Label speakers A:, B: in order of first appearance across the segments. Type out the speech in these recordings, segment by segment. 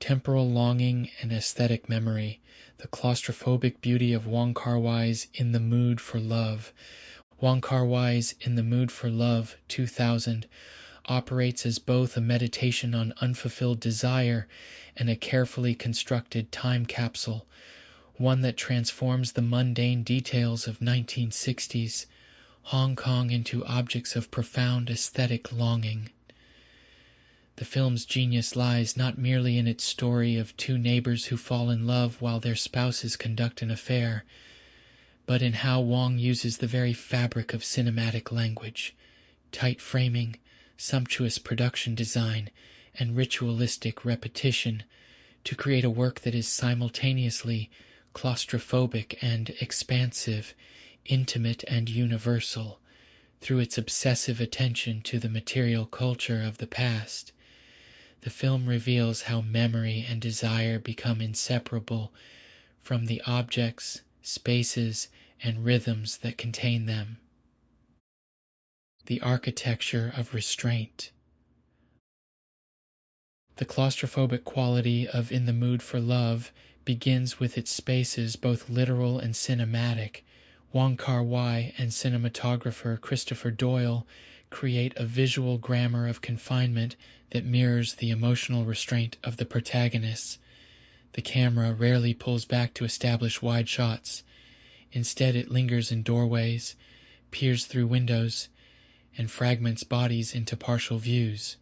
A: Temporal longing and aesthetic memory, the claustrophobic beauty of Wong Kar-wai's In the Mood for Love. Wong Kar-wai's In the Mood for Love 2000 operates as both a meditation on unfulfilled desire and a carefully constructed time capsule, one that transforms the mundane details of 1960s Hong Kong into objects of profound aesthetic longing. The film's genius lies not merely in its story of two neighbors who fall in love while their spouses conduct an affair, but in how Wong uses the very fabric of cinematic language, tight framing, sumptuous production design, and ritualistic repetition to create a work that is simultaneously claustrophobic and expansive, intimate and universal, through its obsessive attention to the material culture of the past. The film reveals how memory and desire become inseparable from the objects, spaces, and rhythms that contain them. The architecture of restraint. The claustrophobic quality of In the Mood for Love begins with its spaces, both literal and cinematic. Wong Kar-wai and cinematographer Christopher Doyle create a visual grammar of confinement that mirrors the emotional restraint of the protagonists. The camera rarely pulls back to establish wide shots. Instead, it lingers in doorways, peers through windows, and fragments bodies into partial views.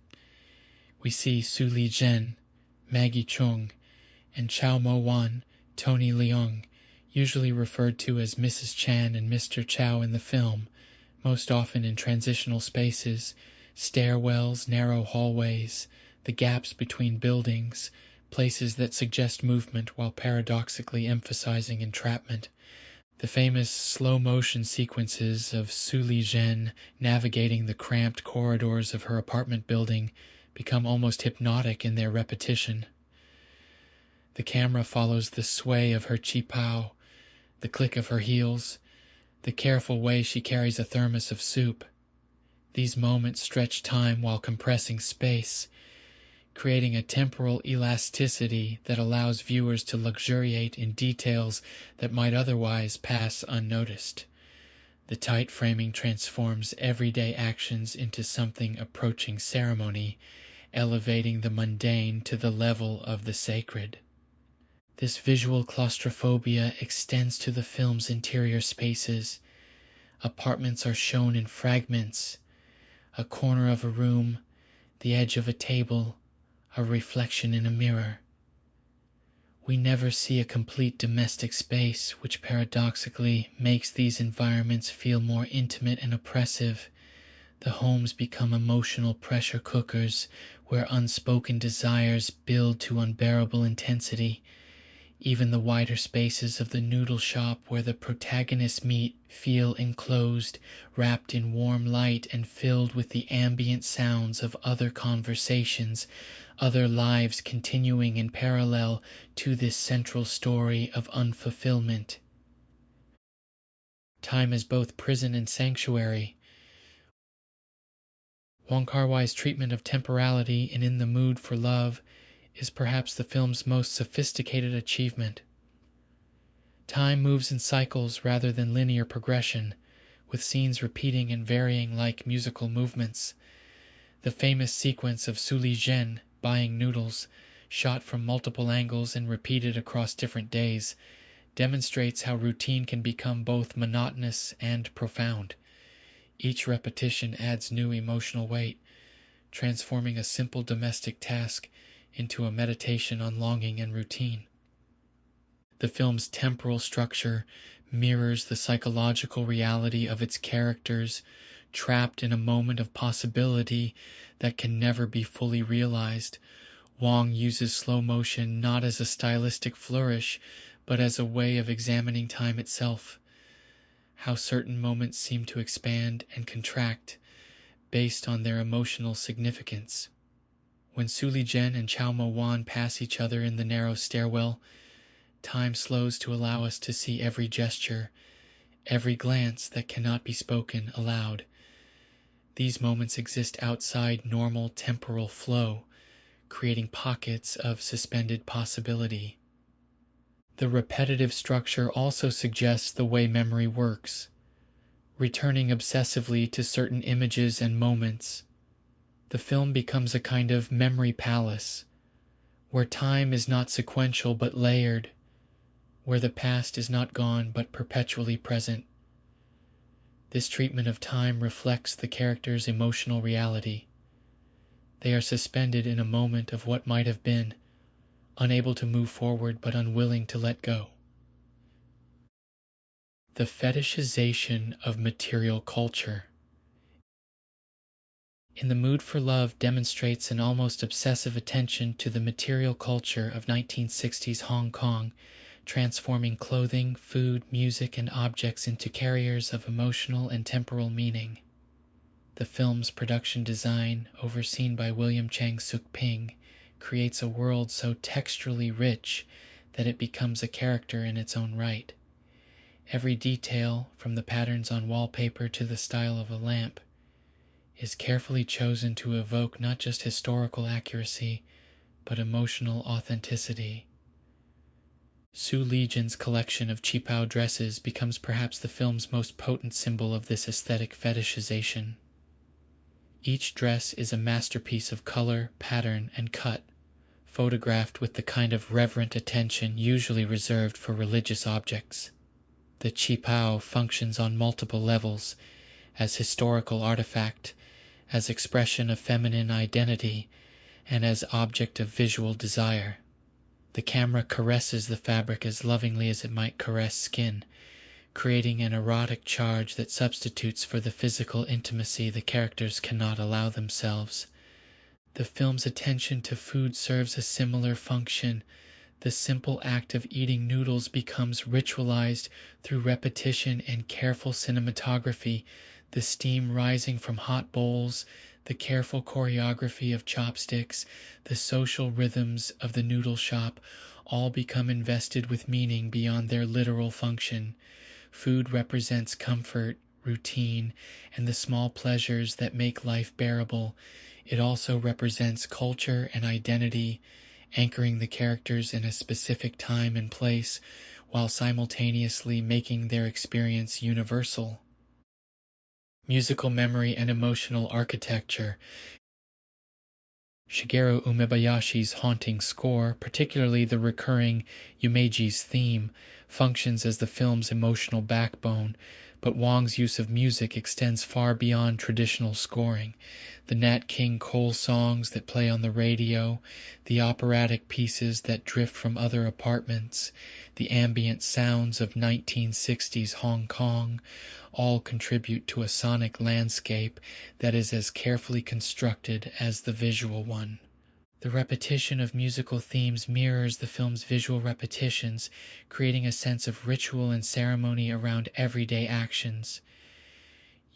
A: We see Su Li Zhen, Maggie Chung, and Chow Mo Wan, Tony Leung, usually referred to as Mrs. Chan and Mr. Chow in the film, most often in transitional spaces, stairwells, narrow hallways, the gaps between buildings, places that suggest movement while paradoxically emphasizing entrapment. The famous slow-motion sequences of Su Li Zhen navigating the cramped corridors of her apartment building become almost hypnotic in their repetition. The camera follows the sway of her qipao, the click of her heels, the careful way she carries a thermos of soup. These moments stretch time while compressing space, creating a temporal elasticity that allows viewers to luxuriate in details that might otherwise pass unnoticed. The tight framing transforms everyday actions into something approaching ceremony, elevating the mundane to the level of the sacred. This visual claustrophobia extends to the film's interior spaces. Apartments are shown in fragments, a corner of a room, the edge of a table, a reflection in a mirror. We never see a complete domestic space, which paradoxically makes these environments feel more intimate and oppressive. The homes become emotional pressure cookers where unspoken desires build to unbearable intensity. Even the wider spaces of the noodle shop where the protagonists meet feel enclosed, wrapped in warm light and filled with the ambient sounds of other conversations, other lives continuing in parallel to this central story of unfulfillment. Time is both prison and sanctuary. Wong Kar-wai's treatment of temporality in the Mood for Love is perhaps the film's most sophisticated achievement. Time moves in cycles rather than linear progression, with scenes repeating and varying like musical movements. The famous sequence of Su Li Zhen buying noodles, shot from multiple angles and repeated across different days, demonstrates how routine can become both monotonous and profound. Each repetition adds new emotional weight, transforming a simple domestic task into a meditation on longing and routine. The film's temporal structure mirrors the psychological reality of its characters, trapped in a moment of possibility that can never be fully realized. Wong uses slow motion not as a stylistic flourish, but as a way of examining time itself, how certain moments seem to expand and contract based on their emotional significance. When Su Li Zhen and Chow Mo Wan pass each other in the narrow stairwell, time slows to allow us to see every gesture, every glance that cannot be spoken aloud. These moments exist outside normal temporal flow, creating pockets of suspended possibility. The repetitive structure also suggests the way memory works, returning obsessively to certain images and moments. The film becomes a kind of memory palace, where time is not sequential but layered, where the past is not gone but perpetually present. This treatment of time reflects the character's emotional reality. They are suspended in a moment of what might have been, unable to move forward but unwilling to let go. The fetishization of material culture. In the Mood for Love demonstrates an almost obsessive attention to the material culture of 1960s Hong Kong, transforming clothing, food, music, and objects into carriers of emotional and temporal meaning. The film's production design, overseen by William Chang Suk Ping, creates a world so texturally rich that it becomes a character in its own right. Every detail, from the patterns on wallpaper to the style of a lamp, is carefully chosen to evoke not just historical accuracy, but emotional authenticity. Su Legion's collection of qipao dresses becomes perhaps the film's most potent symbol of this aesthetic fetishization. Each dress is a masterpiece of color, pattern, and cut, photographed with the kind of reverent attention usually reserved for religious objects. The qipao functions on multiple levels, as historical artifact, as expression of feminine identity, and as object of visual desire. The camera caresses the fabric as lovingly as it might caress skin, creating an erotic charge that substitutes for the physical intimacy the characters cannot allow themselves. The film's attention to food serves a similar function. The simple act of eating noodles becomes ritualized through repetition and careful cinematography, the steam rising from hot bowls, the careful choreography of chopsticks, the social rhythms of the noodle shop, all become invested with meaning beyond their literal function. Food represents comfort, routine, and the small pleasures that make life bearable. It also represents culture and identity, anchoring the characters in a specific time and place, while simultaneously making their experience universal. Musical memory and emotional architecture. Shigeru Umebayashi's haunting score, particularly the recurring Umeji's theme, functions as the film's emotional backbone, but Wong's use of music extends far beyond traditional scoring. The Nat King Cole songs that play on the radio, the operatic pieces that drift from other apartments, the ambient sounds of 1960s Hong Kong, all contribute to a sonic landscape that is as carefully constructed as the visual one. The repetition of musical themes mirrors the film's visual repetitions, creating a sense of ritual and ceremony around everyday actions.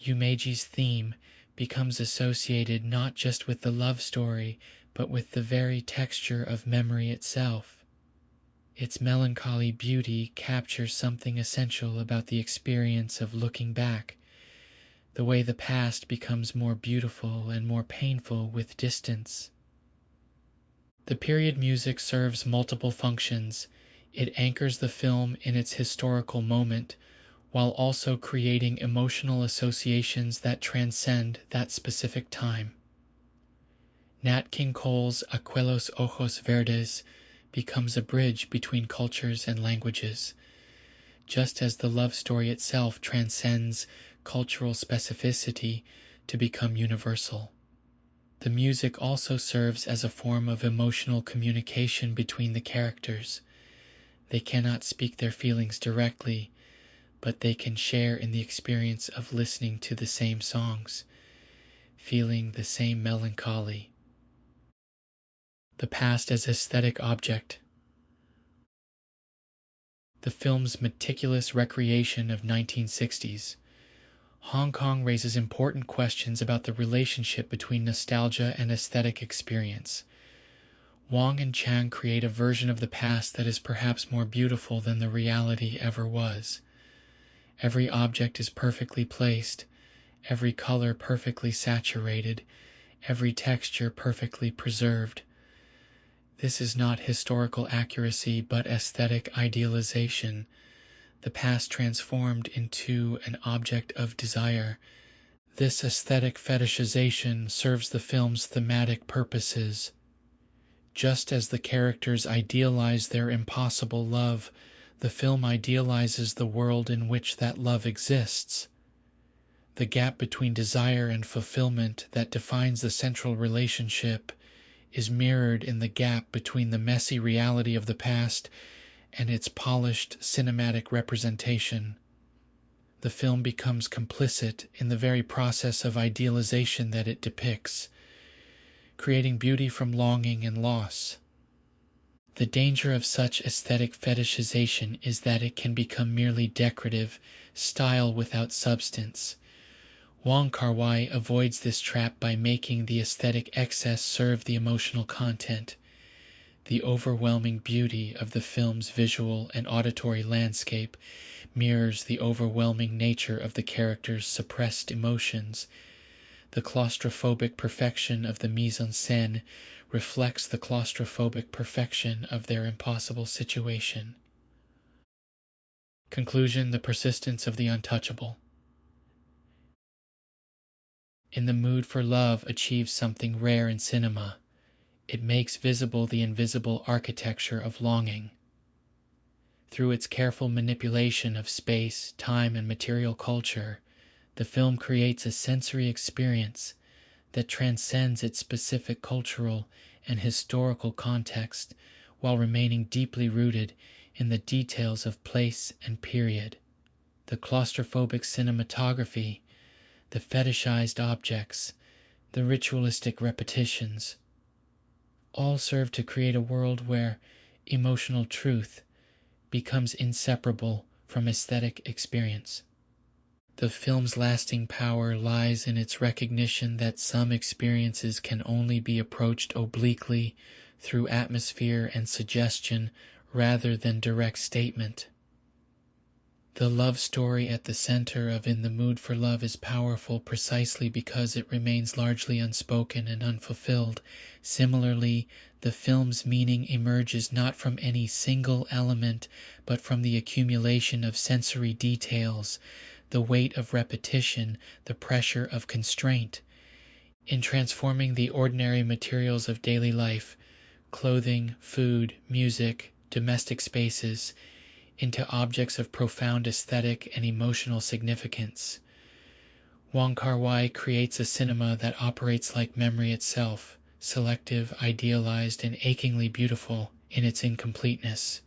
A: Umeji's theme becomes associated not just with the love story, but with the very texture of memory itself. Its melancholy beauty captures something essential about the experience of looking back, the way the past becomes more beautiful and more painful with distance. The period music serves multiple functions. It anchors the film in its historical moment, while also creating emotional associations that transcend that specific time. Nat King Cole's Aquelos Ojos Verdes becomes a bridge between cultures and languages, just as the love story itself transcends cultural specificity to become universal. The music also serves as a form of emotional communication between the characters. They cannot speak their feelings directly, but they can share in the experience of listening to the same songs, feeling the same melancholy. The past as aesthetic object. The film's meticulous recreation of 1960s. Hong Kong raises important questions about the relationship between nostalgia and aesthetic experience. Wong and Chang create a version of the past that is perhaps more beautiful than the reality ever was. Every object is perfectly placed, every color perfectly saturated, every texture perfectly preserved. This is not historical accuracy but aesthetic idealization, the past transformed into an object of desire. This aesthetic fetishization serves the film's thematic purposes. Just as the characters idealize their impossible love, the film idealizes the world in which that love exists. The gap between desire and fulfillment that defines the central relationship is mirrored in the gap between the messy reality of the past and its polished cinematic representation. The film becomes complicit in the very process of idealization that it depicts, creating beauty from longing and loss. The danger of such aesthetic fetishization is that it can become merely decorative, style without substance. Wong Kar-wai avoids this trap by making the aesthetic excess serve the emotional content. The overwhelming beauty of the film's visual and auditory landscape mirrors the overwhelming nature of the characters' suppressed emotions. The claustrophobic perfection of the mise-en-scène reflects the claustrophobic perfection of their impossible situation. Conclusion: the persistence of the untouchable. In the Mood for Love achieves something rare in cinema. It makes visible the invisible architecture of longing. Through its careful manipulation of space, time, and material culture, the film creates a sensory experience that transcends its specific cultural and historical context while remaining deeply rooted in the details of place and period. The claustrophobic cinematography, the fetishized objects, the ritualistic repetitions, all serve to create a world where emotional truth becomes inseparable from aesthetic experience. The film's lasting power lies in its recognition that some experiences can only be approached obliquely through atmosphere and suggestion rather than direct statement. The love story at the center of In the Mood for Love is powerful precisely because it remains largely unspoken and unfulfilled. Similarly, the film's meaning emerges not from any single element, but from the accumulation of sensory details, the weight of repetition, the pressure of constraint. In transforming the ordinary materials of daily life, clothing, food, music, domestic spaces, into objects of profound aesthetic and emotional significance, Wong Kar-wai creates a cinema that operates like memory itself, selective, idealized, and achingly beautiful in its incompleteness.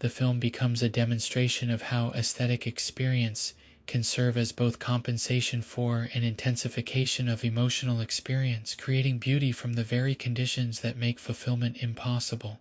A: The film becomes a demonstration of how aesthetic experience can serve as both compensation for and intensification of emotional experience, creating beauty from the very conditions that make fulfillment impossible.